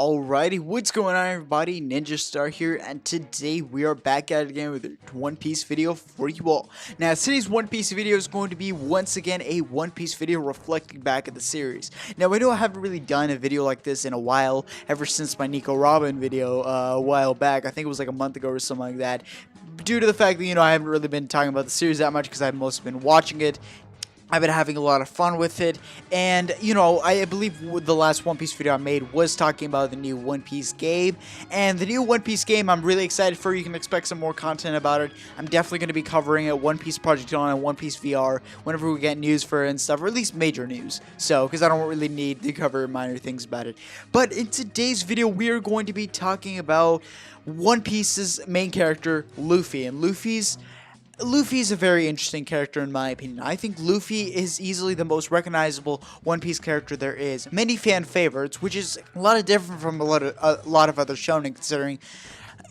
Alrighty, what's going on everybody? Ninja Star here, and today we are back at it again with a One Piece video for you all. Now, today's One Piece video is going to be once again a One Piece video reflecting back at the series. Now, I know I haven't really done a video like this in a while, ever since my Nico Robin video a while back. I think it was like a month ago or something like that. Due to the fact that, I haven't really been talking about the series that much because I've mostly been watching it. I've been having a lot of fun with it, and, I believe the last One Piece video I made was talking about the new One Piece game, and the new One Piece game I'm really excited for. You can expect some more content about it. I'm definitely going to be covering it, One Piece Project On and One Piece VR, whenever we get news for it and stuff, or at least major news, because I don't really need to cover minor things about it. But in today's video, we are going to be talking about One Piece's main character, Luffy, and Luffy's a very interesting character in my opinion. I think Luffy is easily the most recognizable One Piece character there is. Many fan favorites, which is a lot different from a lot of other shonen, considering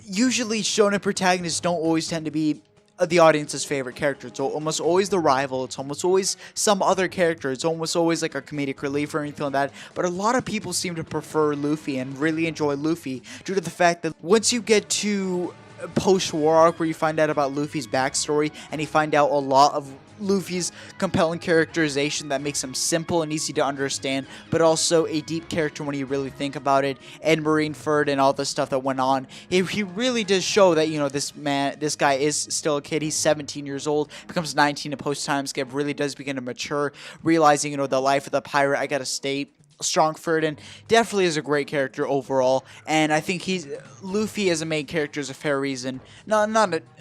usually shonen protagonists don't always tend to be the audience's favorite character. It's almost always the rival. It's almost always some other character. It's almost always like a comedic relief or anything like that. But a lot of people seem to prefer Luffy and really enjoy Luffy due to the fact that once you get to post-war arc where you find out about Luffy's backstory and you find out a lot of Luffy's compelling characterization that makes him simple and easy to understand, but also a deep character when you really think about it, and Marineford and all the stuff that went on. He really does show that, this guy is still a kid. He's 17 years old, becomes 19 in post-Timeskip, really does begin to mature, realizing, the life of the pirate, I gotta stay strong for it, and definitely is a great character overall. And I think Luffy as a main character is a fair reason, not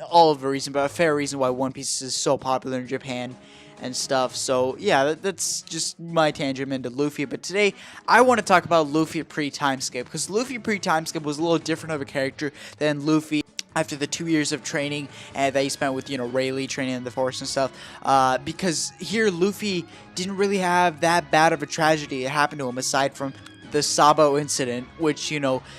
all of the reason, but a fair reason why One Piece is so popular in Japan and stuff. So yeah, that's just my tangent into Luffy. But today I want to talk about Luffy Pre-Timeskip, because Luffy Pre-Timeskip was a little different of a character than Luffy after the 2 years of training that he spent with, Rayleigh training in the forest and stuff, because here Luffy didn't really have that bad of a tragedy that happened to him, aside from the Sabo incident, which,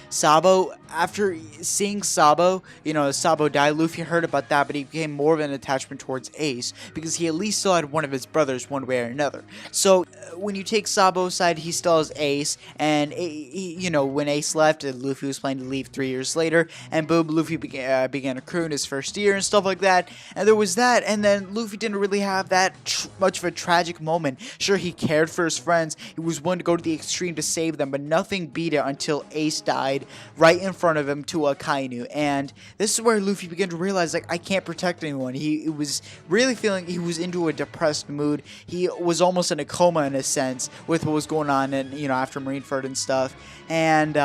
Sabo, after seeing Sabo, Sabo die, Luffy heard about that, but he became more of an attachment towards Ace, because he at least still had one of his brothers one way or another. So, when you take Sabo's side, he still has Ace, and, when Ace left, Luffy was planning to leave 3 years later, and boom, Luffy began a crew in his first year and stuff like that, and there was that, and then Luffy didn't really have that much of a tragic moment. Sure, he cared for his friends, he was willing to go to the extreme to save them, but nothing beat it until Ace died right in front of him to a Kainu. And this is where Luffy began to realize, I can't protect anyone. He was really feeling he was into a depressed mood. He was almost in a coma in a sense with what was going on, and after Marineford and stuff. And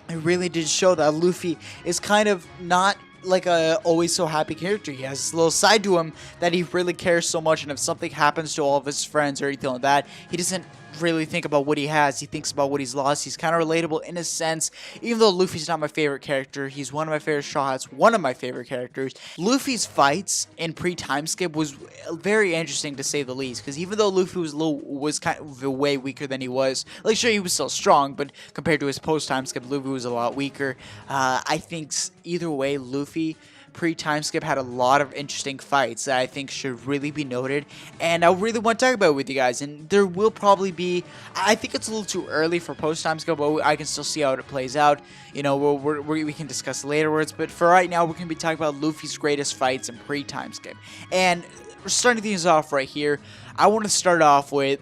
it really did show that Luffy is kind of not like a always so happy character. He has this little side to him that he really cares so much, and if something happens to all of his friends or anything like that, he doesn't really think about what he has. He thinks about what he's lost. He's kind of relatable in a sense. Even though Luffy's not my favorite character, he's one of my favorite Straw Hats, one of my favorite characters. Luffy's fights in Pre-Timeskip was very interesting to say the least, because even though Luffy was kind of way weaker than he was, sure, he was still strong, but compared to his post-Timeskip, Luffy was a lot weaker. I think either way, Luffy Pre-Timeskip had a lot of interesting fights that I think should really be noted, and I really want to talk about it with you guys. And there will probably be, I think it's a little too early for post-Timeskip, but I can still see how it plays out. We can discuss later words, but for right now, we're going to be talking about Luffy's greatest fights in Pre-Timeskip. And we're starting things off right here. I want to start off with,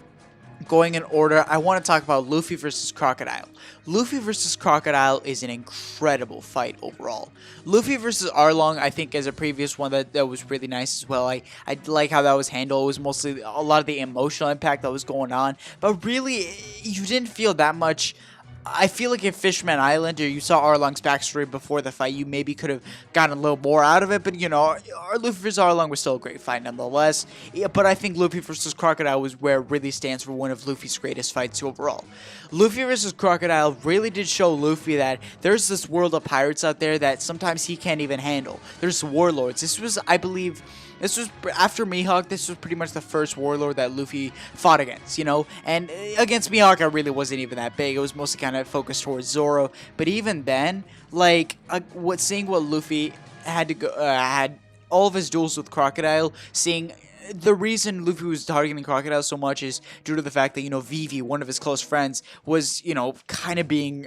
going in order, I want to talk about Luffy versus Crocodile. Luffy versus Crocodile is an incredible fight overall. Luffy versus Arlong, I think, is a previous one that was really nice as well. I like how that was handled. It was mostly a lot of the emotional impact that was going on, but really, you didn't feel that much. I feel like if Fishman Island, or you saw Arlong's backstory before the fight, you maybe could have gotten a little more out of it. But, Luffy vs. Arlong was still a great fight nonetheless. Yeah, but I think Luffy vs. Crocodile was where it really stands for one of Luffy's greatest fights overall. Luffy vs. Crocodile really did show Luffy that there's this world of pirates out there that sometimes he can't even handle. There's warlords. This was, I believe, after Mihawk, this was pretty much the first warlord that Luffy fought against, and against Mihawk, I really wasn't even that big. It was mostly kind of focused towards Zoro, but even then, seeing what Luffy had to go, had all of his duels with Crocodile, seeing the reason Luffy was targeting Crocodile so much is due to the fact that, Vivi, one of his close friends, was, kind of being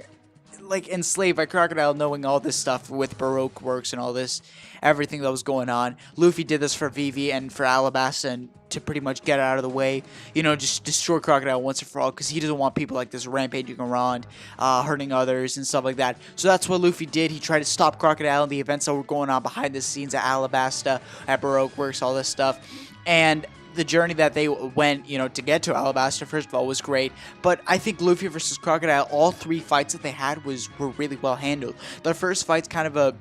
like enslaved by Crocodile, knowing all this stuff with Baroque works and all this, everything that was going on. Luffy did this for Vivi and for Alabasta, and to pretty much get out of the way, just destroy Crocodile once and for all, because he doesn't want people like this rampaging around, hurting others and stuff like that. So that's what Luffy did. He tried to stop Crocodile and the events that were going on behind the scenes at Alabasta, at Baroque works, all this stuff. And the journey that they went, to get to Alabasta, first of all, was great. But I think Luffy versus Crocodile, all 3 fights that they had were really well handled. The first fight's kind of a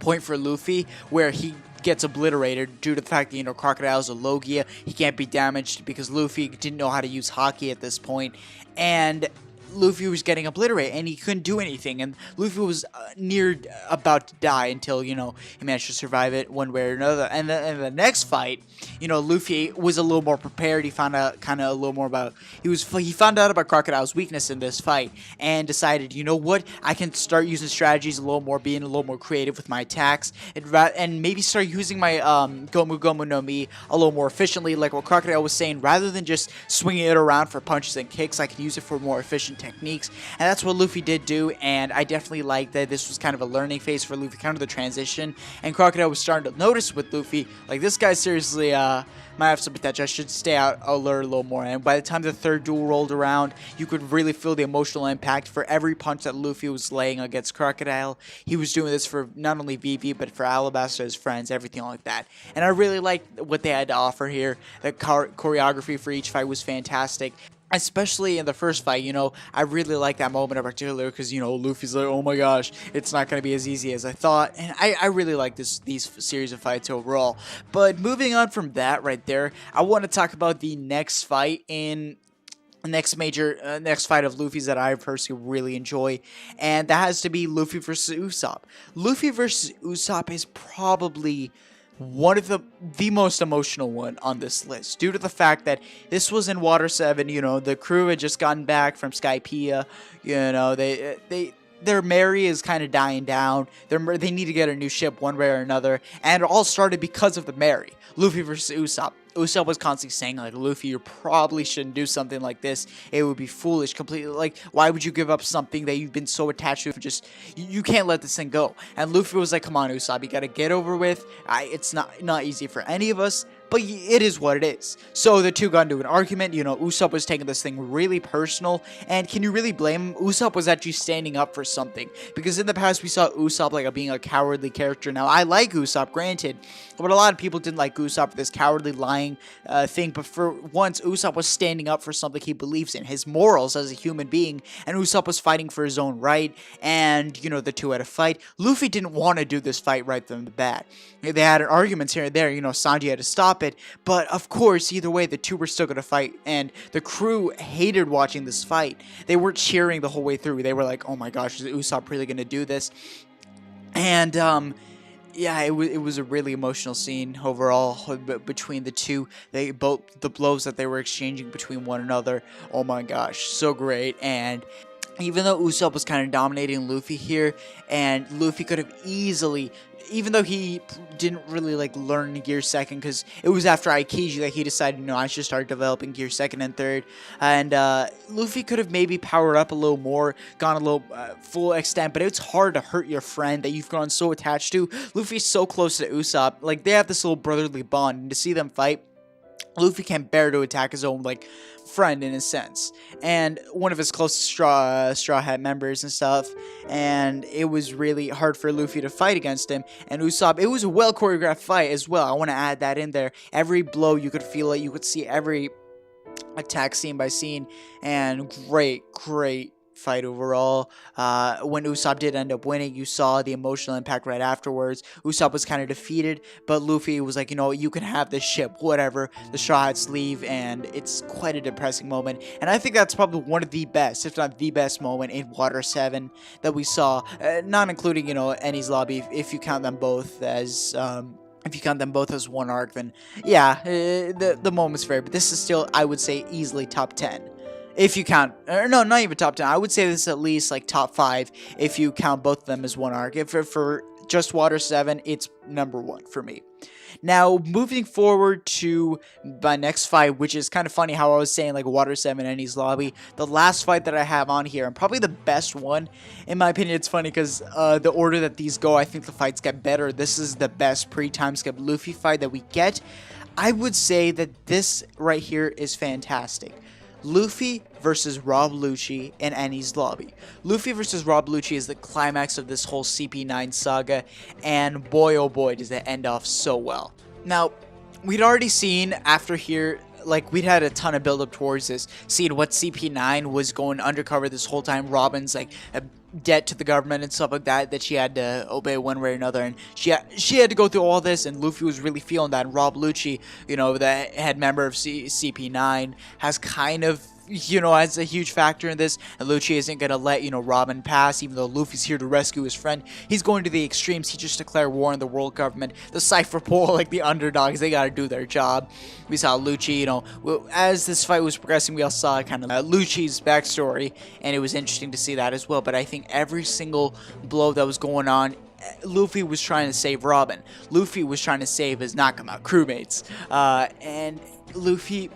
point for Luffy, where he gets obliterated due to the fact that, Crocodile's a Logia. He can't be damaged because Luffy didn't know how to use Haki at this point. And Luffy was getting obliterated, and he couldn't do anything, and Luffy was near about to die until, he managed to survive it one way or another. And the next fight, Luffy was a little more prepared. He found out kind of a little more about, he found out about Crocodile's weakness in this fight, and decided, you know what, I can start using strategies a little more, being a little more creative with my attacks, and maybe start using my Gomu Gomu no Mi a little more efficiently, like what Crocodile was saying. Rather than just swinging it around for punches and kicks, I can use it for more efficient techniques, and that's what Luffy did do. And I definitely like that this was kind of a learning phase for Luffy, kind of the transition, and Crocodile was starting to notice with Luffy, like, this guy seriously might have some potential. I should stay out alert a little more. And by the time the third duel rolled around, you could really feel the emotional impact for every punch that Luffy was laying against Crocodile. He was doing this for not only Vivi, but for Alabasta, his friends, everything like that. And I really liked what they had to offer here. The choreography for each fight was fantastic. Especially in the first fight, I really like that moment in particular, because, Luffy's like, oh my gosh, it's not going to be as easy as I thought. And I really like these series of fights overall. But moving on from that right there, I want to talk about the next fight in next fight of Luffy's that I personally really enjoy, and that has to be Luffy versus Usopp. Luffy versus Usopp is probably one of the most emotional one on this list, due to the fact that this was in Water 7. The crew had just gotten back from Skypiea. Their Mary is kind of dying down. They need to get a new ship one way or another, and it all started because of the Mary. Luffy versus Usopp. Usopp was constantly saying, like, Luffy, you probably shouldn't do something like this. It would be foolish, completely. Like, why would you give up something that you've been so attached to? You can't let this thing go. And Luffy was like, come on, Usopp, you gotta get over with. It's not easy for any of us, but it is what it is. So the two got into an argument. Usopp was taking this thing really personal, and can you really blame him? Usopp was actually standing up for something, because in the past we saw Usopp like being a cowardly character. Now, I like Usopp, granted, but a lot of people didn't like Usopp for this cowardly lying thing. But for once, Usopp was standing up for something he believes in, his morals as a human being, and Usopp was fighting for his own right. And the two had a fight. Luffy didn't want to do this fight right from the bat. They had arguments here and there. Sanji had to stop it, but of course, either way, the two were still going to fight, and the crew hated watching this fight. They weren't cheering the whole way through. They were like, oh my gosh, is Usopp really going to do this? And yeah, it was a really emotional scene overall between the two. The blows that they were exchanging between one another. Oh my gosh, so great. And even though Usopp was kind of dominating Luffy here, and Luffy could have easily, even though he didn't really learn Gear Second, because it was after Aokiji that he decided, I should start developing Gear Second and Third, and Luffy could have maybe powered up a little more, gone a little full extent, but it's hard to hurt your friend that you've grown so attached to. Luffy's so close to Usopp, they have this little brotherly bond, and to see them fight, Luffy can't bear to attack his own, friend in a sense, and one of his closest Straw Hat members and stuff, and it was really hard for Luffy to fight against him. And Usopp, it was a well choreographed fight as well. I want to add that in there. Every blow, you could feel it, you could see every attack scene by scene, and great fight overall. When Usopp did end up winning, you saw the emotional impact right afterwards. Usopp was kind of defeated, but Luffy was like, you can have this ship, whatever. The Straw Hats leave, and it's quite a depressing moment. And I think that's probably one of the best, if not the best moment in Water 7 that we saw, not including, Enies Lobby, if you count them both as one arc, then yeah, the moment's fair. But this is still, I would say, easily top 10. If you count, or no, not even top 10. I would say this is at least like top 5 if you count both of them as one arc. If for just Water 7, it's number 1 for me. Now, moving forward to my next fight, which is kind of funny how I was saying like Water 7 Enies Lobby. The last fight that I have on here, and probably the best one, in my opinion. It's funny because the order that these go, I think the fights get better. This is the best pre-timeskip Luffy fight that we get. I would say that this right here is fantastic. Luffy versus Rob Lucci in Enies Lobby. Luffy versus Rob Lucci is the climax of this whole CP9 saga, and boy oh boy does it end off so well. Now, we'd already seen after here, like, we'd had a ton of build up towards this, seeing what CP9 was going undercover this whole time. Robin's like a debt to the government and stuff like that, that she had to obey one way or another, and she had to go through all this, and Luffy was really feeling that. And Rob Lucci, you know, the head member of CP9, has kind of, you know, as a huge factor in this, and Lucci isn't gonna let, you know, Robin pass, even though Luffy's here to rescue his friend. He's going to the extremes. He just declared war on the world government. The Cypher Pole, like the underdogs, they gotta do their job. We saw Lucci, you know, as this fight was progressing, we all saw kind of Lucci's backstory, and it was interesting to see that as well. But I think every single blow that was going on, Luffy was trying to save Robin. Luffy was trying to save his Nakama crewmates, and Luffy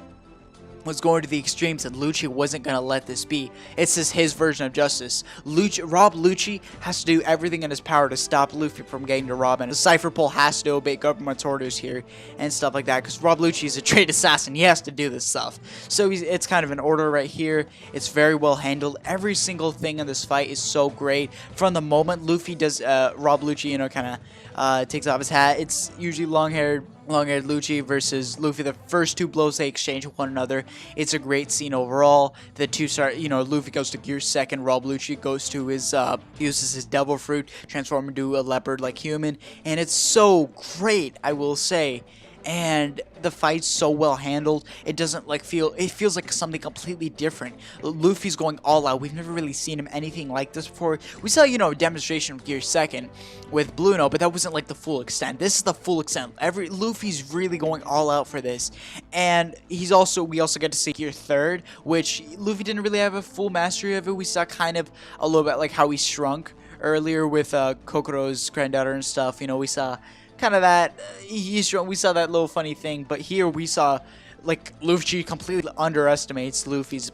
was going to the extremes, and Lucci wasn't going to let this be. It's just his version of justice. Rob Lucci has to do everything in his power to stop Luffy from getting to Robin. The Cypher Pole has to obey government's orders here and stuff like that, because Rob Lucci is a trained assassin. He has to do this stuff. So it's kind of an order right here. It's very well handled. Every single thing in this fight is so great. From the moment Luffy does, Rob Lucci, you know, kind of takes off his hat, it's usually long-haired Lucci versus Luffy. The first two blows they exchange with one another. It's a great scene overall. The two start, you know, Luffy goes to gear second. Rob Lucci goes to his, uses his devil fruit, transform into a leopard-like human, and it's so great, I will say. And the fight's so well handled. It doesn't like it feels like something completely different. Luffy's going all out. We've never really seen him anything like this before. We saw, you know, a demonstration of Gear Second with Blue Note, but that wasn't like the full extent. This is the full extent. Luffy's really going all out for this. And we also get to see Gear Third, which Luffy didn't really have a full mastery of it. We saw kind of a little bit like how he shrunk earlier with Kokoro's granddaughter and stuff. You know, we saw kind of that, we saw that little funny thing, but here we saw like Luffy completely underestimates Luffy's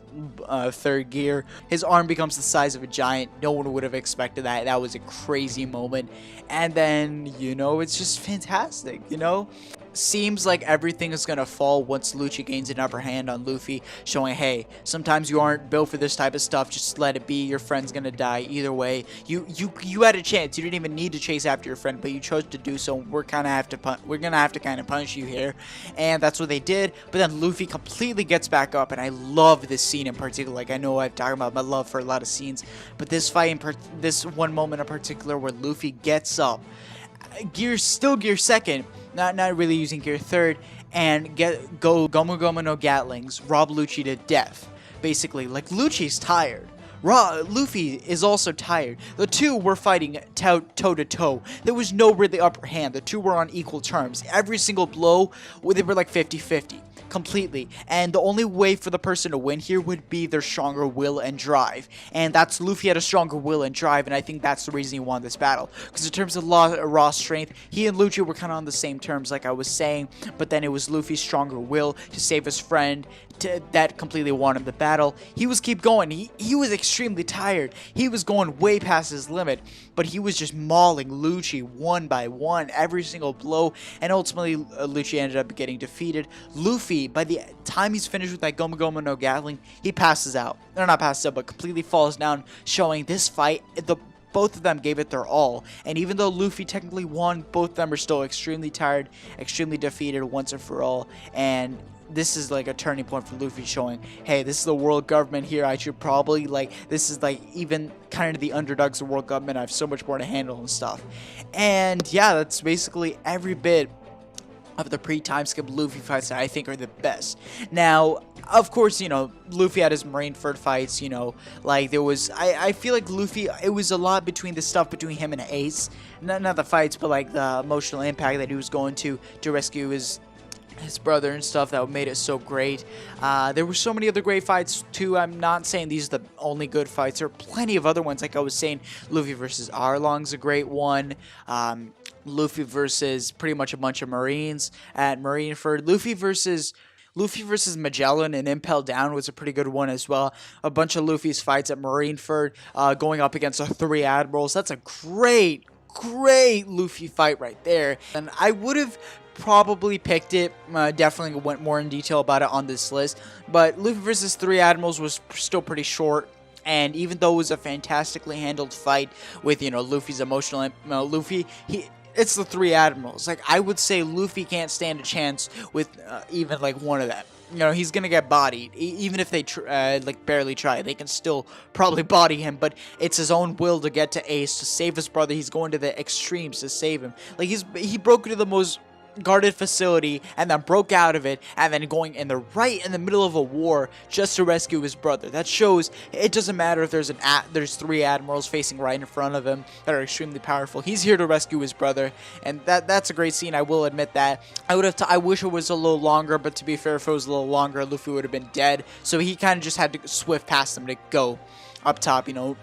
third gear. His arm becomes the size of a giant. No one would have expected that. That was a crazy moment. And then, you know, it's just fantastic, you know? Seems like everything is gonna fall once Lucci gains an upper hand on Luffy, showing, hey, sometimes you aren't built for this type of stuff. Just let it be. Your friend's gonna die either way. You had a chance. You didn't even need to chase after your friend, but you chose to do so. We're gonna have to kind of punish you here, and that's what they did. But then Luffy completely gets back up, and I love this scene in particular. Like, I know I've talked about my love for a lot of scenes, but this fight, this one moment in particular, where Luffy gets up, gear second. Not really using gear third, and go Gomu Gomu no Gatlings, rob Lucci to death. Basically, like, Lucci's tired. Luffy is also tired. The two were fighting toe to toe. There was no really upper hand. The two were on equal terms. Every single blow, they were like 50-50. Completely. And the only way for the person to win here would be their stronger will and drive. And that's Luffy had a stronger will and drive, and I think that's the reason he won this battle. Because in terms of raw strength, he and Lucci were kind of on the same terms, like I was saying, but then it was Luffy's stronger will to save his friend that completely won him the battle. He was keep going. He was extremely tired. He was going way past his limit, but he was just mauling Lucci one by one, every single blow, and ultimately Lucci ended up getting defeated. Luffy, by the time he's finished with that Gomu Gomu no Gatling, he passes out. Or not passes out, but completely falls down, showing this fight, both of them gave it their all. And even though Luffy technically won, both of them are still extremely tired, extremely defeated once and for all. And this is like a turning point for Luffy, showing, hey, this is the world government here. I should probably, like, this is like even kind of the underdogs of the world government. I have so much more to handle and stuff. And yeah, that's basically every bit of the pre-timeskip Luffy fights that I think are the best. Now, of course, you know, Luffy had his Marineford fights, you know, like there was, I feel like Luffy, it was a lot between the stuff between him and Ace. Not the fights, but like the emotional impact that he was going to rescue his his brother and stuff that made it so great. There were so many other great fights too. I'm not saying these are the only good fights. There are plenty of other ones. Like I was saying, Luffy versus Arlong's a great one. Luffy versus pretty much a bunch of Marines at Marineford. Luffy versus Magellan and Impel Down was a pretty good one as well. A bunch of Luffy's fights at Marineford, going up against the 3 admirals. That's a great Luffy fight right there. And I would have probably picked it, definitely went more in detail about it on this list, but Luffy versus 3 admirals was still pretty short. And even though it was a fantastically handled fight with, you know, Luffy's emotional, it's the 3 admirals. Like, I would say Luffy can't stand a chance with even like one of them. You know, he's gonna get bodied. Even if they like barely try, they can still probably body him. But it's his own will to get to Ace, to save his brother. He's going to the extremes to save him. Like, he broke into the most guarded facility and then broke out of it, and then going in the middle of a war just to rescue his brother. That shows it doesn't matter if there's 3 admirals facing right in front of him that are extremely powerful. He's here to rescue his brother, and that's a great scene. I will admit that. I wish it was a little longer, but to be fair, if it was a little longer, Luffy would have been dead. So he kind of just had to swift past them to go up top, you know,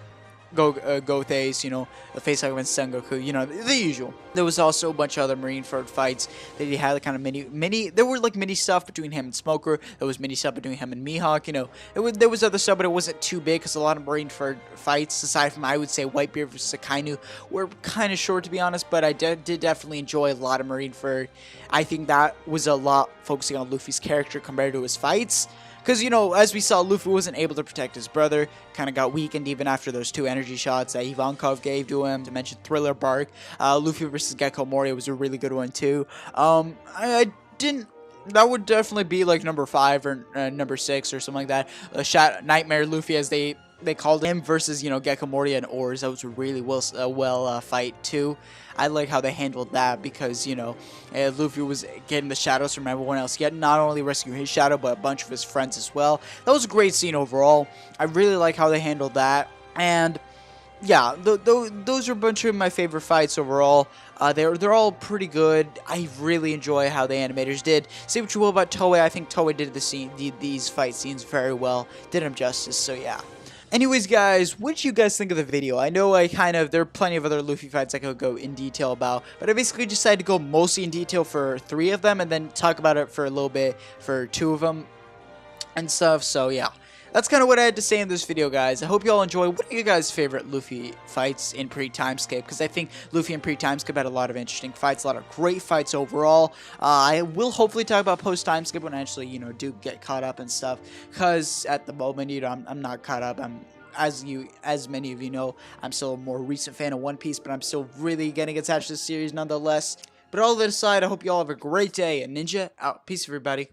go Thace, you know, face like against Sengoku, you know, the usual. There was also a bunch of other Marineford fights that he had, kind of mini. There were like mini stuff between him and Smoker. There was mini stuff between him and Mihawk. You know, there was other stuff, but it wasn't too big because a lot of Marineford fights, aside from I would say Whitebeard versus Akainu, were kind of short to be honest. But I did definitely enjoy a lot of Marineford. I think that was a lot focusing on Luffy's character compared to his fights. Because, you know, as we saw, Luffy wasn't able to protect his brother, kind of got weakened even after those 2 energy shots that Ivankov gave to him. To mention Thriller Bark, Luffy versus Gecko Moria was a really good one too. That would definitely be like number 5 or number 6 or something like that. Nightmare Luffy, as they called him, versus, you know, Gecko Moria and Oars. That was a really well fight too. I like how they handled that because, you know, Luffy was getting the shadows from everyone else. He had not only rescued his shadow, but a bunch of his friends as well. That was a great scene overall. I really like how they handled that. And yeah, those are a bunch of my favorite fights overall. They're all pretty good. I really enjoy how the animators did. Say what you will about Toei, I think Toei did these fight scenes very well. Did them justice, so yeah. Anyways, guys, what did you guys think of the video? I know there are plenty of other Luffy fights I could go in detail about, but I basically decided to go mostly in detail for 3 of them and then talk about it for a little bit for 2 of them and stuff, so yeah. That's kind of what I had to say in this video, guys. I hope you all enjoy. What are your guys' favorite Luffy fights in Pre-Timeskip? Because I think Luffy and Pre-Timeskip had a lot of interesting fights, a lot of great fights overall. I will hopefully talk about Post-Timeskip when I actually, you know, do get caught up and stuff. Because at the moment, you know, I'm not caught up. As many of you know, I'm still a more recent fan of One Piece, but I'm still really getting attached to the series nonetheless. But all that aside, I hope you all have a great day. And Ninja out. Peace, everybody.